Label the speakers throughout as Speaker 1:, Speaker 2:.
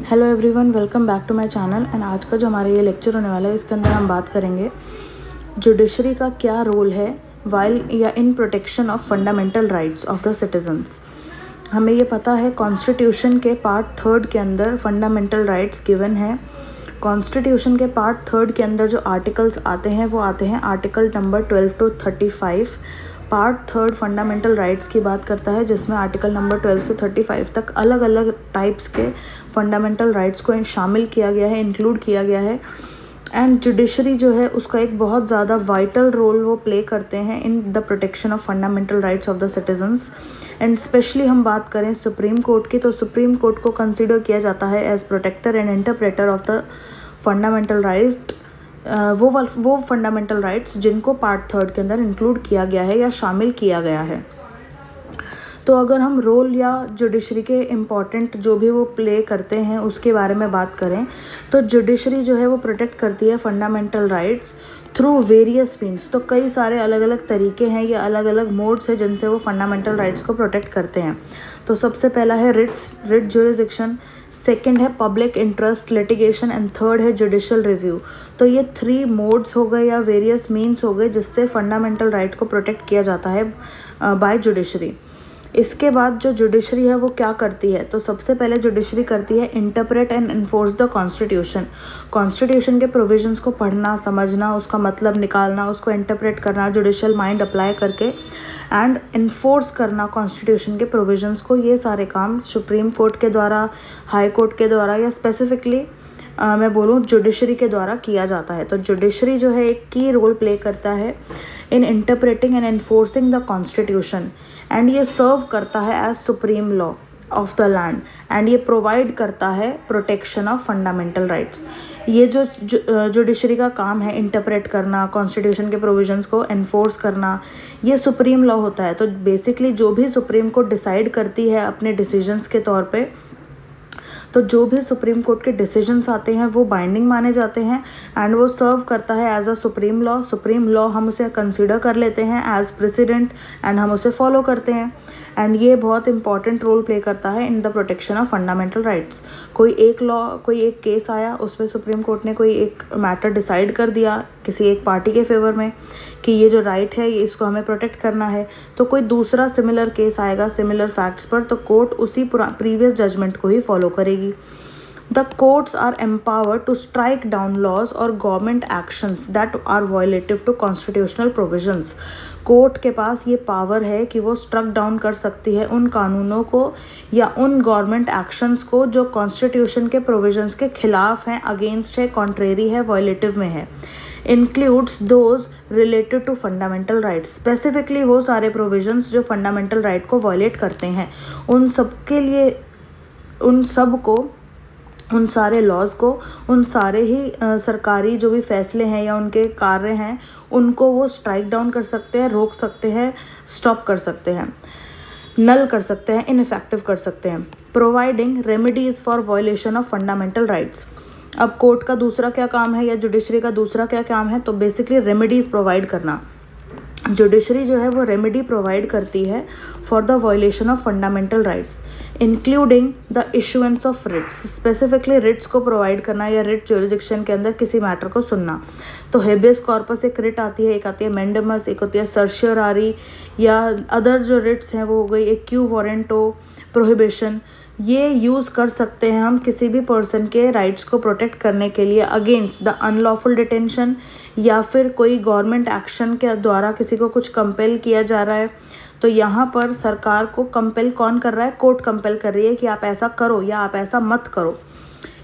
Speaker 1: Hello everyone, welcome back to my channel. And आज का जो हमारा ये लेक्चर होने वाला है, इसके अंदर हम बात करेंगे जुडिशरी का क्या रोल है वाइल या इन protection of fundamental rights of the citizens. हमें ये पता है कॉन्स्टिट्यूशन के पार्ट 3 के अंदर फंडामेंटल राइट्स गिवन है। कॉन्स्टिट्यूशन के पार्ट 3 के अंदर जो आर्टिकल्स आते हैं वो आते हैं article number 12 to 35। Part 3 fundamental rights की बात करता है, जिसमें आर्टिकल नंबर 12 से 35 तक अलग अलग टाइप्स के फंडामेंटल राइट्स को शामिल किया गया है, इंक्लूड किया गया है। एंड जुडिशरी जो है उसका एक बहुत ज़्यादा वाइटल रोल वो प्ले करते हैं in the protection of fundamental rights of the citizens. And specially हम बात करें सुप्रीम कोर्ट की, तो सुप्रीम कोर्ट को कंसिडर किया जाता है as protector and interpreter of the fundamental rights. वो फंडामेंटल राइट्स जिनको पार्ट 3 के अंदर इंक्लूड किया गया है या शामिल किया गया है। तो अगर हम रोल या जुडिशरी के इम्पॉर्टेंट जो भी वो प्ले करते हैं उसके बारे में बात करें, तो जुडिशरी जो है वो प्रोटेक्ट करती है fundamental rights through various means. तो कई सारे अलग अलग तरीके हैं या अलग अलग मोड्स हैं जिनसे वो फंडामेंटल राइट्स को प्रोटेक्ट करते हैं। तो सबसे पहला है रिट जुरिसडिक्शन, सेकंड है public interest litigation and third है जुडिशियल रिव्यू। तो ये 3 मोड्स हो गए या वेरियस मीन्स हो गए जिससे फंडामेंटल राइट को प्रोटेक्ट किया जाता है बाय जुडिशरी। इसके बाद जो जुडिशरी है वो क्या करती है, तो सबसे पहले जुडिशरी करती है interpret and enforce the constitution. Constitution के प्रोविजंस को पढ़ना, समझना, उसका मतलब निकालना, उसको इंटरप्रेट करना, जुडिशियल माइंड अप्लाई करके एंड इन्फोर्स करना कॉन्स्टिट्यूशन के प्रोविजंस को। ये सारे काम सुप्रीम कोर्ट के द्वारा, हाई कोर्ट के द्वारा या स्पेसिफिकली मैं बोलूँ जुडिशरी के द्वारा किया जाता है। तो जुडिशरी जो है एक की रोल प्ले करता है in interpreting and enforcing the constitution. And ये सर्व करता है as supreme law of the land and ये प्रोवाइड करता है प्रोटेक्शन ऑफ फंडामेंटल राइट्स। ये जो जुडिशरी का काम है इंटरप्रेट करना, कॉन्स्टिट्यूशन के प्रोविजंस को एनफोर्स करना, ये सुप्रीम लॉ होता है। तो बेसिकली जो भी सुप्रीम कोर्ट डिसाइड करती है अपने डिसीजंस के तौर पे, तो जो भी सुप्रीम कोर्ट के डिसीजंस आते हैं वो बाइंडिंग माने जाते हैं एंड वो सर्व करता है as a supreme law. Supreme law हम उसे कंसीडर कर लेते हैं एज प्रेसिडेंट एंड हम उसे फॉलो करते हैं। एंड ये बहुत इंपॉर्टेंट रोल प्ले करता है in the protection of fundamental rights. कोई एक केस आया, उसमें सुप्रीम कोर्ट ने कोई एक मैटर डिसाइड कर दिया किसी एक पार्टी के फेवर में कि ये जो राइट है ये इसको हमें प्रोटेक्ट करना है, तो कोई दूसरा सिमिलर केस आएगा सिमिलर फैक्ट्स पर, तो कोर्ट उसी प्रीवियस जजमेंट को ही फॉलो करेगी। The courts are empowered to strike down laws or government actions that are violative to constitutional provisions. Court के पास ये पावर है कि वो स्ट्रक डाउन कर सकती है उन कानूनों को या उन गवर्नमेंट एक्शंस को जो कॉन्स्टिट्यूशन के प्रोविजंस के खिलाफ हैं, अगेंस्ट है, कॉन्ट्रेरी है, वायलेटिव में है। Includes those related to fundamental rights. Specifically वो सारे प्रोविजंस जो फंडामेंटल राइट को वायलेट करते हैं, उन सारे लॉज को, उन सारे ही सरकारी जो भी फैसले हैं या उनके कार्य हैं, उनको वो स्ट्राइक डाउन कर सकते हैं, रोक सकते हैं, स्टॉप कर सकते हैं, नल कर सकते हैं, इनइफेक्टिव कर सकते हैं। Providing remedies for violation of fundamental rights. अब कोर्ट का दूसरा क्या काम है या जुडिशरी का दूसरा क्या काम है, तो बेसिकली रेमेडीज़ प्रोवाइड करना। जुडिशरी जो है वो रेमेडी प्रोवाइड करती है for the violation of fundamental rights, including the issuance of writs. Specifically writs को प्रोवाइड करना या रिट जुरिसडिक्शन के अंदर किसी मैटर को सुनना। तो हेबियस कॉर्पस एक रिट आती है, एक आती है मेंडेमस, एक होती है सर्शियरारी, या अदर जो रिट्स हैं वो हो गई एक क्यू वारंटो, प्रोहिबिशन। ये यूज़ कर सकते हैं हम किसी भी पर्सन के राइट्स को प्रोटेक्ट करने के लिए अगेंस्ट द अनलॉफुल डिटेंशन, या फिर कोई गवर्नमेंट एक्शन के द्वारा किसी को कुछ कंपेल किया जा रहा है। तो यहाँ पर सरकार को कंपेल कौन कर रहा है? कोर्ट कंपेल कर रही है कि आप ऐसा करो या आप ऐसा मत करो।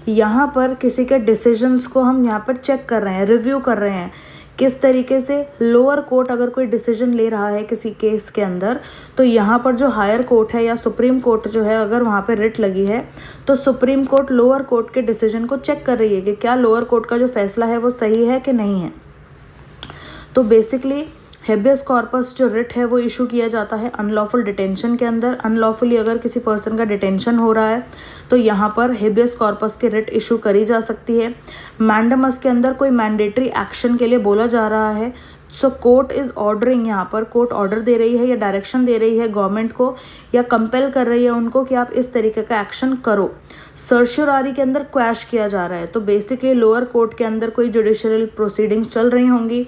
Speaker 1: यहाँ पर किसी के डिसीजंस को हम यहाँ पर चेक कर रहे हैं, रिव्यू कर रहे हैं किस तरीके से लोअर कोर्ट अगर कोई डिसीजन ले रहा है किसी केस के अंदर, तो यहाँ पर जो हायर कोर्ट है या सुप्रीम कोर्ट जो है, अगर वहाँ पे रिट लगी है तो सुप्रीम कोर्ट लोअर कोर्ट के डिसीजन को चेक कर रही है कि क्या लोअर कोर्ट का जो फैसला है वो सही है कि नहीं है। तो बेसिकली हेबियस कॉर्पस जो रिट है वो इशू किया जाता है अनलॉफुल डिटेंशन के अंदर। अनलॉफुली अगर किसी पर्सन का डिटेंशन हो रहा है तो यहाँ पर हेबियस कॉर्पस की रिट इशू करी जा सकती है। मैंडेमस के अंदर कोई मैंडेटरी एक्शन के लिए बोला जा रहा है सो कोर्ट इज़ ऑर्डरिंग, यहाँ पर कोर्ट ऑर्डर दे रही है या डायरेक्शन दे रही है गवर्नमेंट को या कंपेल कर रही है उनको कि आप इस तरीके का एक्शन करो। सर्शियोरारी के अंदर क्वैश किया जा रहा है, तो बेसिकली लोअर कोर्ट के अंदर कोई जुडिशियल प्रोसीडिंग्स चल रही होंगी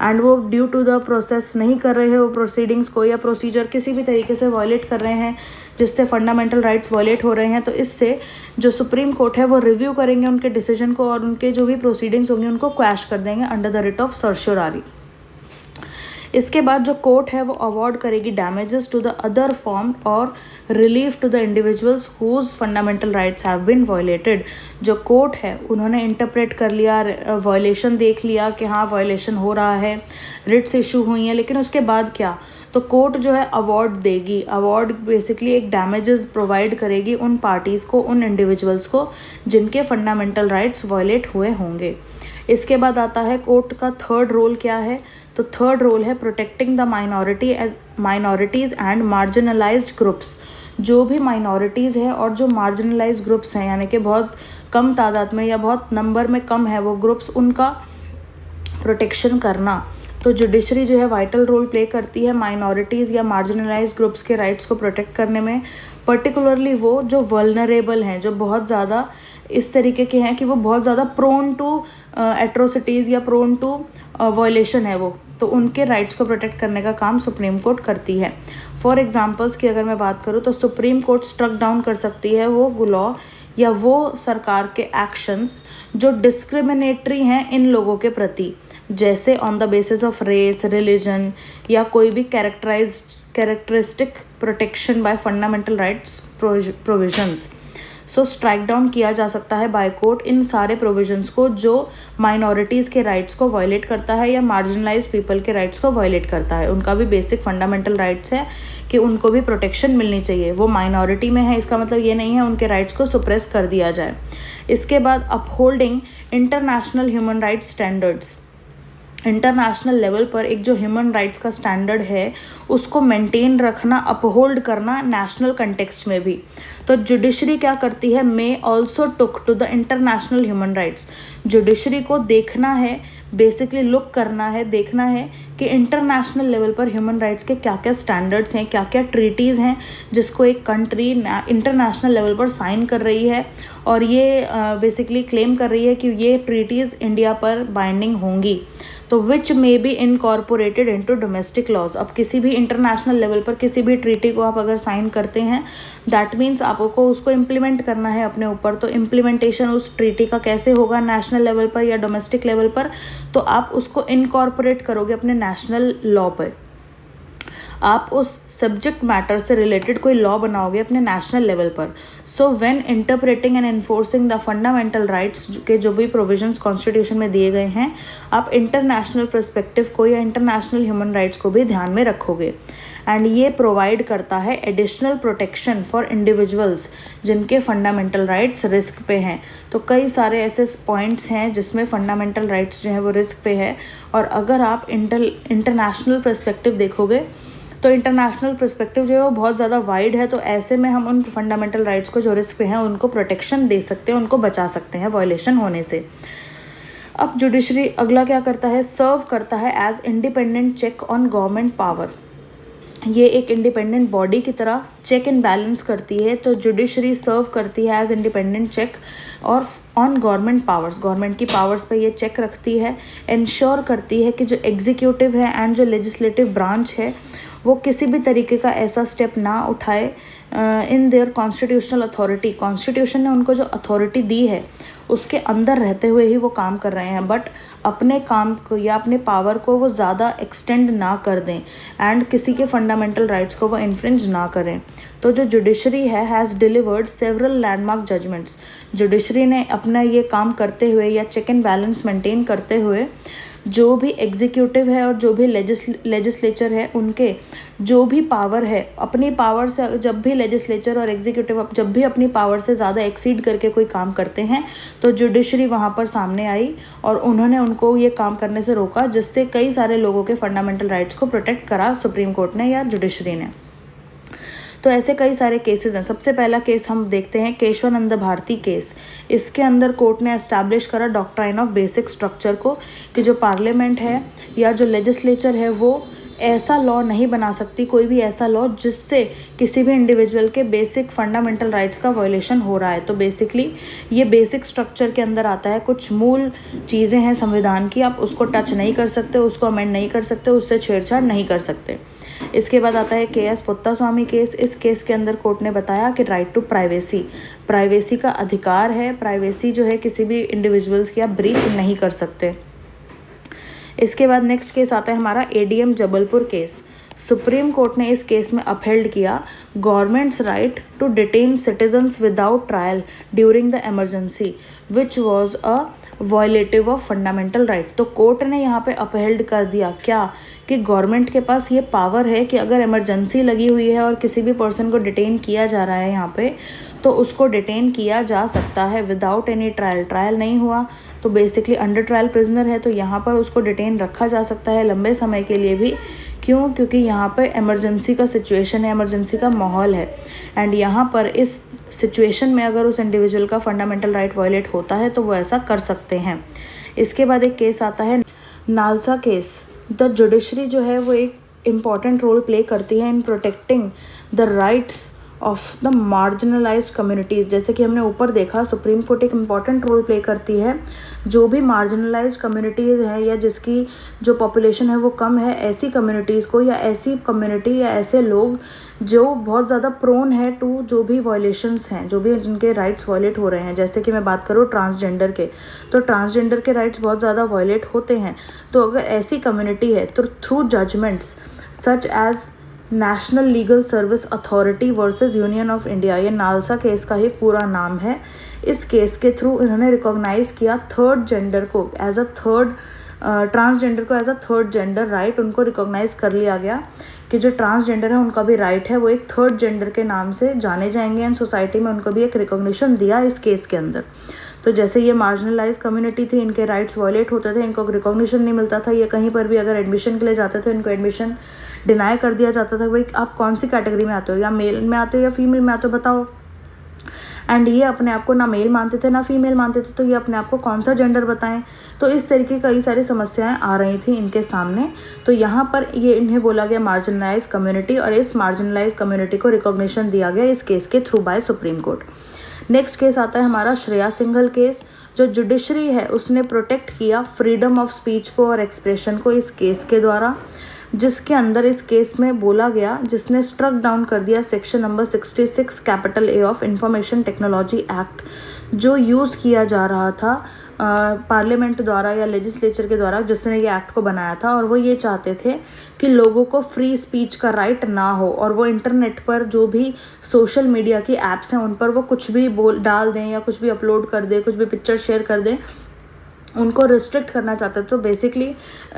Speaker 1: एंड वो ड्यू टू द प्रोसेस नहीं कर रहे हैं वो प्रोसीडिंग्स को, या प्रोसीजर किसी भी तरीके से वायलेट कर रहे हैं जिससे फंडामेंटल राइट्स वायलेट हो रहे हैं, तो इससे जो सुप्रीम कोर्ट है वो रिव्यू करेंगे उनके डिसीजन को और उनके जो भी प्रोसीडिंग्स होंगे उनको क्वैश कर देंगे under the writ of certiorari. इसके बाद जो कोर्ट है वो अवार्ड करेगी damages to the other form और relief to the individuals whose fundamental rights have been violated. जो कोर्ट है उन्होंने इंटरप्रेट कर लिया, वायलेशन देख लिया कि हाँ वायलेशन हो रहा है, रिट्स इशू हुई हैं, लेकिन उसके बाद क्या, तो कोर्ट जो है अवार्ड देगी। अवार्ड बेसिकली एक डैमेजेस प्रोवाइड करेगी उन पार्टीज़ को, उन इंडिविजुअल्स को जिनके फंडामेंटल राइट्स वायलेट हुए होंगे। इसके बाद आता है कोर्ट का थर्ड रोल क्या है, तो थर्ड रोल है protecting the minorities and marginalised groups. जो भी माइनॉरिटीज़ है और जो मार्जिनलाइज्ड ग्रुप्स हैं, यानी कि बहुत कम तादाद में या बहुत नंबर में कम है वो ग्रुप्स, उनका प्रोटेक्शन करना। तो जुडिशरी जो है वाइटल रोल प्ले करती है माइनॉरिटीज़ या मार्जिनलाइज्ड ग्रुप्स के राइट्स को प्रोटेक्ट करने में, पर्टिकुलरली वो जो वल्नरेबल हैं, जो बहुत ज़्यादा इस तरीके के हैं कि वो बहुत ज़्यादा प्रोन टू एट्रोसिटीज़ या प्रोन टू वायलेशन है वो, तो उनके राइट्स को प्रोटेक्ट करने का काम सुप्रीम कोर्ट करती है। फॉर एग्जांपल्स की अगर मैं बात करूँ तो सुप्रीम कोर्ट स्ट्रक डाउन कर सकती है वो लॉ या वो सरकार के एक्शंस जो डिस्क्रिमिनेटरी हैं इन लोगों के प्रति, जैसे on the basis of race, religion या कोई भी characteristic protection by fundamental rights provisions. So strike down किया जा सकता है बाय कोर्ट इन सारे प्रोविजंस को जो माइनॉरिटीज़ के राइट्स को वायलेट करता है या मार्जिनलाइज पीपल के राइट्स को वायलेट करता है। उनका भी बेसिक फंडामेंटल राइट्स है कि उनको भी प्रोटेक्शन मिलनी चाहिए। वो माइनॉरिटी में है, इसका मतलब ये नहीं है उनके राइट्स को सुप्रेस कर दिया जाए। इसके बाद upholding international human rights standards. International level पर एक जो ह्यूमन राइट्स का स्टैंडर्ड है उसको मेंटेन रखना, अपहोल्ड करना नेशनल कंटेक्स्ट में भी। तो जुडिशरी क्या करती है, may also took to the international human rights. Judiciary को देखना है, बेसिकली लुक करना है, देखना है कि इंटरनेशनल लेवल पर ह्यूमन राइट्स के क्या क्या स्टैंडर्ड्स हैं, क्या क्या ट्रीटीज़ हैं जिसको एक कंट्री इंटरनेशनल लेवल पर साइन कर रही है और ये बेसिकली क्लेम कर रही है कि ये ट्रीटीज़ इंडिया पर बाइंडिंग होंगी, तो which may be incorporated into domestic laws. अब किसी भी इंटरनेशनल लेवल पर किसी भी ट्रीटी को आप अगर साइन करते हैं, दैट मीन्स आपको उसको इम्प्लीमेंट करना है अपने ऊपर। तो इम्प्लीमेंटेशन उस ट्रीटी का कैसे होगा नेशनल लेवल पर या डोमेस्टिक लेवल पर, तो आप उसको इनकॉर्पोरेट करोगे अपने नेशनल लॉ पर। आप उस सब्जेक्ट मैटर से रिलेटेड कोई लॉ बनाओगे अपने नेशनल लेवल पर। So when interpreting and enforcing the fundamental rights के जो भी प्रोविजंस कॉन्स्टिट्यूशन में दिए गए हैं, आप इंटरनेशनल पर्सपेक्टिव को या इंटरनेशनल ह्यूमन राइट्स को भी ध्यान में रखोगे। एंड ये प्रोवाइड करता है एडिशनल प्रोटेक्शन फॉर इंडिविजुअल्स जिनके फंडामेंटल राइट्स रिस्क पे हैं। तो कई सारे ऐसे पॉइंट्स हैं जिसमें फंडामेंटल राइट्स जो है वो रिस्क पे है, और अगर आप इंटरनेशनल पर्सपेक्टिव देखोगे तो इंटरनेशनल पर्सपेक्टिव जो है वो बहुत ज़्यादा वाइड है। तो ऐसे में हम उन फंडामेंटल राइट्स को जो रिस्क पे हैं उनको प्रोटेक्शन दे सकते हैं, उनको बचा सकते हैं वायलेशन होने से। अब जुडिशरी अगला क्या करता है, सर्व करता है as independent check on government power. ये एक इंडिपेंडेंट बॉडी की तरह चेक एंड बैलेंस करती है। तो जुडिशरी सर्व करती है एज इंडिपेंडेंट चेक और ऑन गवर्नमेंट पावर्स, गवर्नमेंट की पावर्स पे ये चेक रखती है, इंश्योर करती है कि जो एग्जीक्यूटिव है एंड जो लेजिस्लेटिव ब्रांच है वो किसी भी तरीके का ऐसा स्टेप ना उठाए in their constitutional authority. Constitution ने उनको जो अथॉरिटी दी है उसके अंदर रहते हुए ही वो काम कर रहे हैं, बट अपने काम को या अपने पावर को वो ज़्यादा एक्सटेंड ना कर दें एंड किसी के फंडामेंटल राइट्स को वो इन्फ्रिंज ना करें। तो जो जुडिशरी है has delivered several landmark judgments. Judiciary ने अपना ये काम करते हुए या चेक एंड बैलेंस मेंटेन करते हुए जो भी एग्जीक्यूटिव है और जो भी लेजिस्लेचर है उनके जो भी पावर है, अपनी पावर से जब भी लेजिस्लेचर और एग्जीक्यूटिव जब भी अपनी पावर से ज़्यादा एक्सीड करके कोई काम करते हैं तो जुडिशरी वहाँ पर सामने आई और उन्होंने उनको ये काम करने से रोका, जिससे कई सारे लोगों के फंडामेंटल राइट्स को प्रोटेक्ट करा सुप्रीम कोर्ट ने या जुडिशरी ने। तो ऐसे कई सारे केसेस हैं। सबसे पहला केस हम देखते हैं केशवानंद भारती केस। इसके अंदर कोर्ट ने एस्टैब्लिश करा डॉक्ट्राइन ऑफ बेसिक स्ट्रक्चर को, कि जो पार्लियामेंट है या जो लेजिस्लेचर है वो ऐसा लॉ नहीं बना सकती, कोई भी ऐसा लॉ जिससे किसी भी इंडिविजुअल के बेसिक फंडामेंटल राइट्स का वायलेशन हो रहा है। तो बेसिकली ये बेसिक स्ट्रक्चर के अंदर आता है, कुछ मूल चीज़ें हैं संविधान की, आप उसको टच नहीं कर सकते, उसको अमेंड नहीं कर सकते, उससे छेड़छाड़ नहीं कर सकते। इसके बाद आता है KS पुत्तास्वामी केस। इस केस के अंदर कोर्ट ने बताया कि राइट टू प्राइवेसी का अधिकार है, प्राइवेसी जो है किसी भी इंडिविजुअल्स की आप ब्रीच नहीं कर सकते। इसके बाद नेक्स्ट केस आता है हमारा ADM Jabalpur case. Supreme court ने इस केस में अपहेल्ड किया government's right to detain citizens without trial during the emergency which was a violative of fundamental right. तो कोर्ट ने यहाँ पे अपहेल्ड कर दिया क्या, कि गवर्नमेंट के पास ये पावर है कि अगर इमरजेंसी लगी हुई है और किसी भी पर्सन को डिटेन किया जा रहा है यहाँ पे, तो उसको डिटेन किया जा सकता है विदाउट एनी ट्रायल नहीं हुआ तो बेसिकली अंडर ट्रायल प्रिजनर है, तो यहाँ पर उसको डिटेन रखा जा सकता है लंबे समय के लिए भी। क्यों? क्योंकि यहाँ पर इमरजेंसी का सिचुएशन है, इमरजेंसी का माहौल है, एंड यहाँ पर इस सिचुएशन में अगर उस इंडिविजुअल का फंडामेंटल राइट वायलेट होता है तो वो ऐसा कर सकते हैं। इसके बाद एक केस आता है नालसा केस। द जुडिशरी जो है वो एक इम्पॉर्टेंट रोल प्ले करती है in protecting the rights of the marginalised communities. जैसे कि हमने ऊपर देखा, सुप्रीम कोर्ट एक इम्पॉर्टेंट रोल प्ले करती है, जो भी मार्जिनलाइज्ड कम्युनिटीज़ हैं या जिसकी जो पॉपुलेशन है वो कम है, ऐसी कम्युनिटीज़ को या ऐसी कम्युनिटी या ऐसे लोग जो बहुत ज़्यादा प्रोन है टू जो भी वायलेशंस हैं, जो भी जिनके राइट्स वायलेट हो रहे हैं। जैसे कि मैं बात करूँ ट्रांसजेंडर के, तो ट्रांसजेंडर के राइट्स बहुत ज़्यादा वायलेट होते हैं। तो अगर ऐसी कम्युनिटी है तो through judgments such as national legal service authority versus union of India, ये नालसा केस का ही पूरा नाम है। इस केस के थ्रू इन्होंने रिकॉग्नाइज़ किया थर्ड जेंडर को एज अ थर्ड, ट्रांसजेंडर को as a third gender right उनको रिकॉग्नाइज़ कर लिया गया कि जो ट्रांसजेंडर है उनका भी राइट है, वो एक थर्ड जेंडर के नाम से जाने जाएंगे एंड सोसाइटी में उनको भी एक रिकॉग्निशन दिया इस केस के अंदर। तो जैसे ये मार्जिनलाइज कम्युनिटी थी, इनके राइट्स वायलेट होते थे, इनको रिकॉग्निशन नहीं मिलता था, ये कहीं पर भी अगर एडमिशन के लिए जाते थे इनको एडमिशन डिनाई कर दिया जाता था, भाई आप कौन सी कैटेगरी में आते हो, या मेल में आते हो या फीमेल में आते हो बताओ। एंड ये अपने आप को ना मेल मानते थे ना फीमेल मानते थे, तो ये अपने आप को कौन सा जेंडर बताएं। तो इस तरीके कई सारी समस्याएं आ रही थी इनके सामने। तो यहाँ पर ये इन्हें बोला गया मार्जिनलाइज कम्युनिटी, और इस मार्जिनलाइज कम्युनिटी को रिकॉग्निशन दिया गया इस केस के through by supreme court. Next case आता है हमारा श्रेया सिंघल केस। जो जुडिशरी है उसने प्रोटेक्ट किया फ्रीडम ऑफ स्पीच को और एक्सप्रेशन को इस केस के द्वारा, जिसके अंदर इस केस में बोला गया, जिसने स्ट्रक डाउन कर दिया section number 66 capital A of information technology act, जो यूज़ किया जा रहा था पार्लियामेंट द्वारा या लेजिस्लेचर के द्वारा जिसने ये एक्ट को बनाया था। और वो ये चाहते थे कि लोगों को फ्री स्पीच का राइट ना हो, और वो इंटरनेट पर जो भी सोशल मीडिया की एप्स हैं उन पर वो कुछ भी डाल दें या कुछ भी अपलोड कर दें, कुछ भी पिक्चर शेयर कर दें, उनको रिस्ट्रिक्ट करना चाहते थे। तो बेसिकली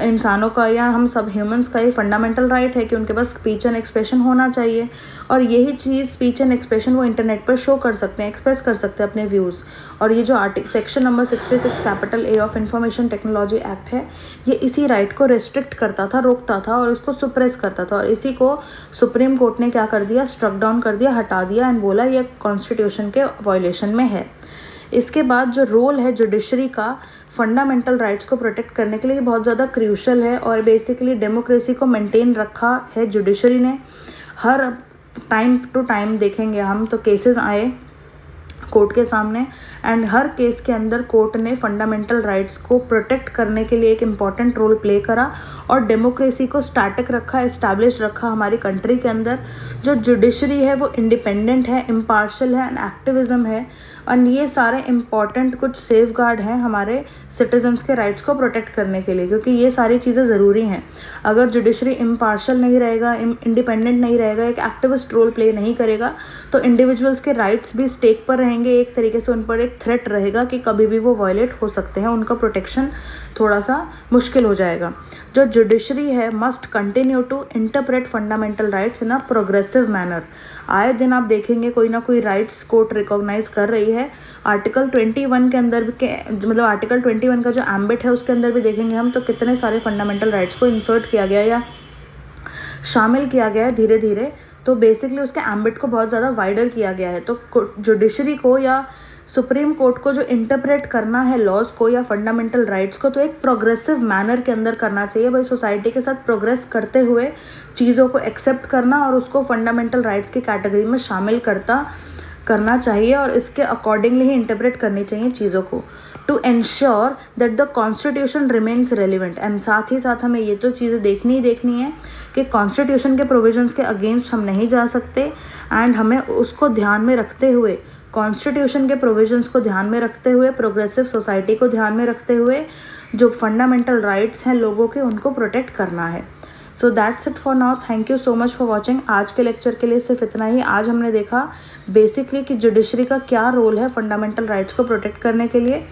Speaker 1: इंसानों का या हम सब ह्यूमंस का ये फंडामेंटल राइट है कि उनके पास स्पीच एंड एक्सप्रेशन होना चाहिए, और यही चीज़ स्पीच एंड एक्सप्रेशन वो इंटरनेट पर शो कर सकते हैं, एक्सप्रेस कर सकते हैं अपने व्यूज़। और ये जो section number 66 capital A of information technology act है, ये इसी राइट को रिस्ट्रिक्ट करता था, रोकता था और इसको सुप्रेस करता था। और इसी को सुप्रीम कोर्ट ने क्या कर दिया, स्ट्रक डाउन कर दिया, हटा दिया, एंड बोला ये कॉन्स्टिट्यूशन के वायलेशन में है। इसके बाद जो रोल है जुडिशरी का फंडामेंटल राइट्स को प्रोटेक्ट करने के लिए बहुत ज़्यादा क्रूशल है, और बेसिकली डेमोक्रेसी को मेंटेन रखा है जुडिशरी ने। हर टाइम टू टाइम देखेंगे हम तो केसेस आए कोर्ट के सामने, एंड हर केस के अंदर कोर्ट ने फंडामेंटल राइट्स को प्रोटेक्ट करने के लिए एक इम्पॉर्टेंट रोल प्ले करा और डेमोक्रेसी को स्टैटिक रखा, एस्टैब्लिश रखा हमारी कंट्री के अंदर। जो जुडिशरी है वो इंडिपेंडेंट है, इम्पार्शल है एंड एक्टिविज्म है, और ये सारे इम्पॉर्टेंट कुछ सेफगार्ड हैं हमारे सिटीजन्स के राइट्स को प्रोटेक्ट करने के लिए, क्योंकि ये सारी चीज़ें ज़रूरी हैं। अगर जुडिशरी इम्पार्शल नहीं रहेगा, इंडिपेंडेंट नहीं रहेगा, एक एक्टिविस्ट रोल प्ले नहीं करेगा, तो इंडिविजुअल्स के राइट्स भी स्टेक पर रहेंगे, एक तरीके से उन पर एक थ्रेट रहेगा कि कभी भी वो वायलेट हो सकते हैं, उनका प्रोटेक्शन थोड़ा सा मुश्किल हो जाएगा। जो जुडिशरी है must continue to interpret fundamental rights in a progressive manner. आए दिन आप देखेंगे कोई ना कोई राइट्स कोर्ट रिकॉग्नाइज कर रही है। आर्टिकल 21 के अंदर भी मतलब आर्टिकल 21 का जो एम्बिट है उसके अंदर भी देखेंगे हम तो कितने सारे फंडामेंटल राइट्स को इंसर्ट किया गया या शामिल किया गया है धीरे धीरे। तो बेसिकली उसके एम्बिट को बहुत ज़्यादा वाइडर किया गया है। तो जुडिशरी को या सुप्रीम कोर्ट को जो इंटरप्रेट करना है लॉज को या फंडामेंटल राइट्स को, तो एक प्रोग्रेसिव मैनर के अंदर करना चाहिए भाई, सोसाइटी के साथ प्रोग्रेस करते हुए चीज़ों को एक्सेप्ट करना और उसको फंडामेंटल राइट्स की कैटेगरी में शामिल करना चाहिए और इसके अकॉर्डिंगली ही इंटरप्रेट करनी चाहिए चीज़ों को, to ensure that the constitution remains relevant. And साथ ही साथ हमें ये तो चीज़ें देखनी है कि कॉन्स्टिट्यूशन के प्रोविजंस के अगेंस्ट हम नहीं जा सकते, एंड हमें उसको ध्यान में रखते हुए, कॉन्स्टिट्यूशन के प्रोविजंस को ध्यान में रखते हुए, प्रोग्रेसिव सोसाइटी को ध्यान में रखते हुए जो फंडामेंटल राइट्स हैं लोगों के, उनको प्रोटेक्ट करना है। सो that's it for now. Thank you so much for watching. आज के लेक्चर के लिए सिर्फ इतना ही। आज हमने देखा बेसिकली कि जुडिशरी का क्या रोल है फंडामेंटल राइट्स को प्रोटेक्ट करने के लिए।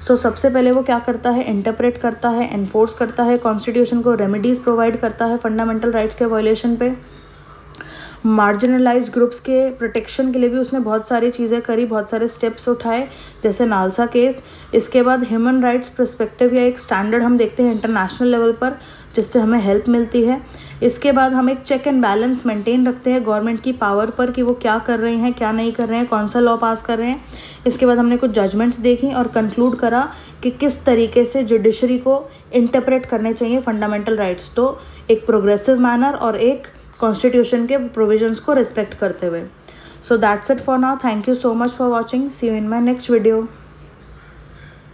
Speaker 1: सो सबसे पहले वो क्या करता है, इंटरप्रेट करता है, एनफोर्स करता है कॉन्स्टिट्यूशन को, रेमेडीज़ प्रोवाइड करता है फंडामेंटल राइट्स के वायलेशन पे। मार्जिनलाइज्ड ग्रुप्स के प्रोटेक्शन के लिए भी उसने बहुत सारी चीज़ें करी, बहुत सारे स्टेप्स उठाए, जैसे नालसा केस। इसके बाद ह्यूमन राइट्स पर्सपेक्टिव या एक स्टैंडर्ड हम देखते हैं इंटरनेशनल लेवल पर, जिससे हमें हेल्प मिलती है। इसके बाद हम एक चेक एंड बैलेंस मेंटेन रखते हैं गवर्नमेंट की पावर पर कि वो क्या कर रहे हैं, क्या नहीं कर रहे हैं, कौन सा लॉ पास कर रहे हैं। इसके बाद हमने कुछ जजमेंट्स देखी और कंक्लूड करा कि किस तरीके से जुडिशरी को इंटरप्रेट करने चाहिए फंडामेंटल राइट्स, तो एक प्रोग्रेसिव मैनर और एक कॉन्स्टिट्यूशन के प्रोविजंस को रिस्पेक्ट करते हुए। So that's it for now. Thank you so much for watching. See you in my next video.